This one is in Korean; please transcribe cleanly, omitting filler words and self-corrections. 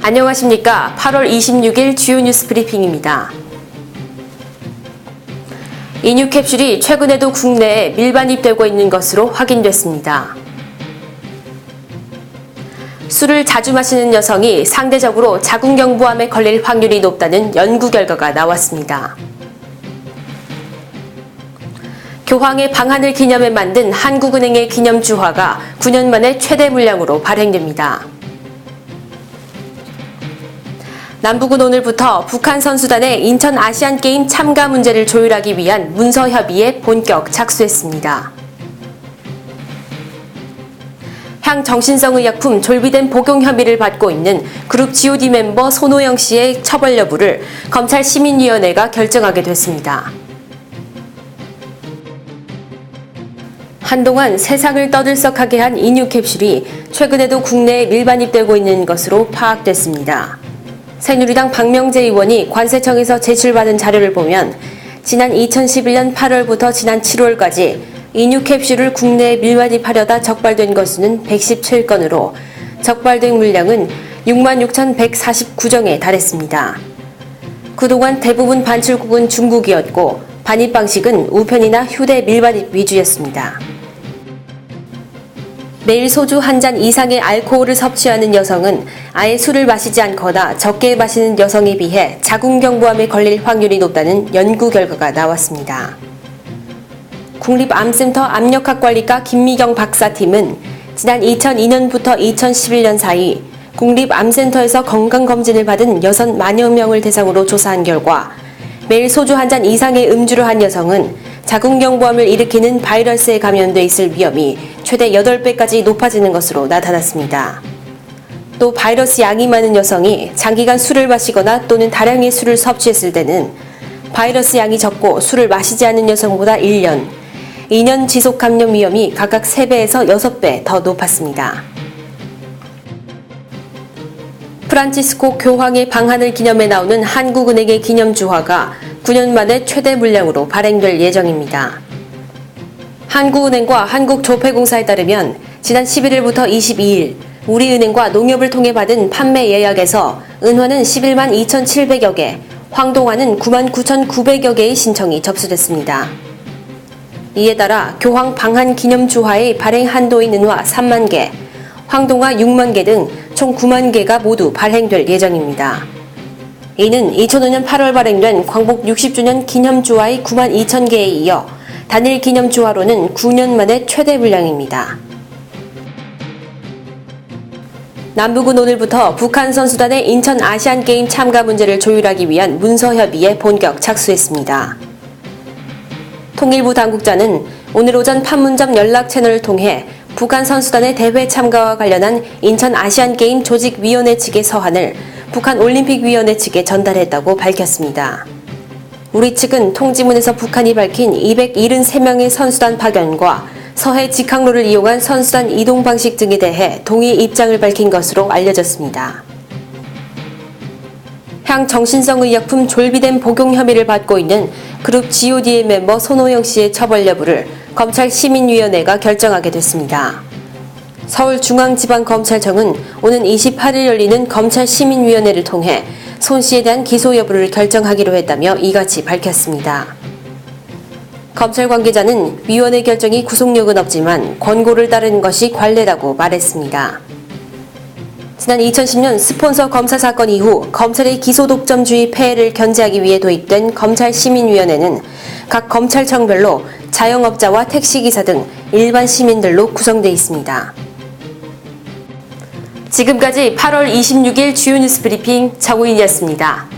안녕하십니까. 8월 26일 주요 뉴스 브리핑입니다. 인유 캡슐이 최근에도 국내에 밀반입되고 있는 것으로 확인됐습니다. 술을 자주 마시는 여성이 상대적으로 자궁경부암에 걸릴 확률이 높다는 연구 결과가 나왔습니다. 교황의 방한을 기념해 만든 한국은행의 기념주화가 9년 만에 최대 물량으로 발행됩니다. 남북은 오늘부터 북한 선수단의 인천 아시안게임 참가 문제를 조율하기 위한 문서 협의에 본격 착수했습니다. 향정신성 의약품 졸비뎀 복용 혐의를 받고 있는 그룹 G.O.D 멤버 손호영 씨의 처벌 여부를 검찰시민위원회가 결정하게 됐습니다. 한동안 세상을 떠들썩하게 한 인유 캡슐이 최근에도 국내에 밀반입되고 있는 것으로 파악됐습니다. 새누리당 박명재 의원이 관세청에서 제출받은 자료를 보면 지난 2011년 8월부터 지난 7월까지 인유 캡슐을 국내에 밀반입하려다 적발된 건수는 117건으로 적발된 물량은 66,149정에 달했습니다. 그동안 대부분 반출국은 중국이었고 반입 방식은 우편이나 휴대 밀반입 위주였습니다. 매일 소주 한 잔 이상의 알코올을 섭취하는 여성은 아예 술을 마시지 않거나 적게 마시는 여성에 비해 자궁경부암에 걸릴 확률이 높다는 연구 결과가 나왔습니다. 국립암센터 압력학관리과 김미경 박사팀은 지난 2002년부터 2011년 사이 국립암센터에서 건강검진을 받은 60만여 명을 대상으로 조사한 결과 매일 소주 한 잔 이상의 음주를 한 여성은 자궁경부암을 일으키는 바이러스에 감염돼 있을 위험이 최대 8배까지 높아지는 것으로 나타났습니다. 또 바이러스 양이 많은 여성이 장기간 술을 마시거나 또는 다량의 술을 섭취했을 때는 바이러스 양이 적고 술을 마시지 않은 여성보다 1년, 2년 지속 감염 위험이 각각 3배에서 6배 더 높았습니다. 프란치스코 교황의 방한을 기념해 나오는 한국은행의 기념주화가 9년 만에 최대 물량으로 발행될 예정입니다. 한국은행과 한국조폐공사에 따르면 지난 11일부터 22일 우리은행과 농협을 통해 받은 판매 예약에서 은화는 11만 2,700여 개, 황동화는 9만 9,900여 개의 신청이 접수됐습니다. 이에 따라 교황 방한 기념주화의 발행 한도인 은화 3만 개, 황동화 6만 개 등 총 9만 개가 모두 발행될 예정입니다. 이는 2005년 8월 발행된 광복 60주년 기념주화의 9만 2천 개에 이어 단일 기념주화로는 9년 만에 최대 물량입니다. 남북은 오늘부터 북한 선수단의 인천 아시안게임 참가 문제를 조율하기 위한 문서 협의에 본격 착수했습니다. 통일부 당국자는 오늘 오전 판문점 연락 채널을 통해 북한 선수단의 대회 참가와 관련한 인천 아시안게임 조직위원회 측의 서한을 북한 올림픽위원회 측에 전달했다고 밝혔습니다. 우리 측은 통지문에서 북한이 밝힌 273명의 선수단 파견과 서해 직항로를 이용한 선수단 이동 방식 등에 대해 동의 입장을 밝힌 것으로 알려졌습니다. 향정신성 의약품 졸비뎀 복용 혐의를 받고 있는 그룹 G.O.D의 멤버 손호영 씨의 처벌 여부를 검찰시민위원회가 결정하게 됐습니다. 서울중앙지방검찰청은 오는 28일 열리는 검찰시민위원회를 통해 손 씨에 대한 기소 여부를 결정하기로 했다며 이같이 밝혔습니다. 검찰 관계자는 위원회 결정이 구속력은 없지만 권고를 따르는 것이 관례라고 말했습니다. 지난 2010년 스폰서 검사 사건 이후 검찰의 기소 독점주의 폐해를 견제하기 위해 도입된 검찰시민위원회는 각 검찰청별로 자영업자와 택시기사 등 일반 시민들로 구성돼 있습니다. 지금까지 8월 26일 주요 뉴스 브리핑 정우인이었습니다.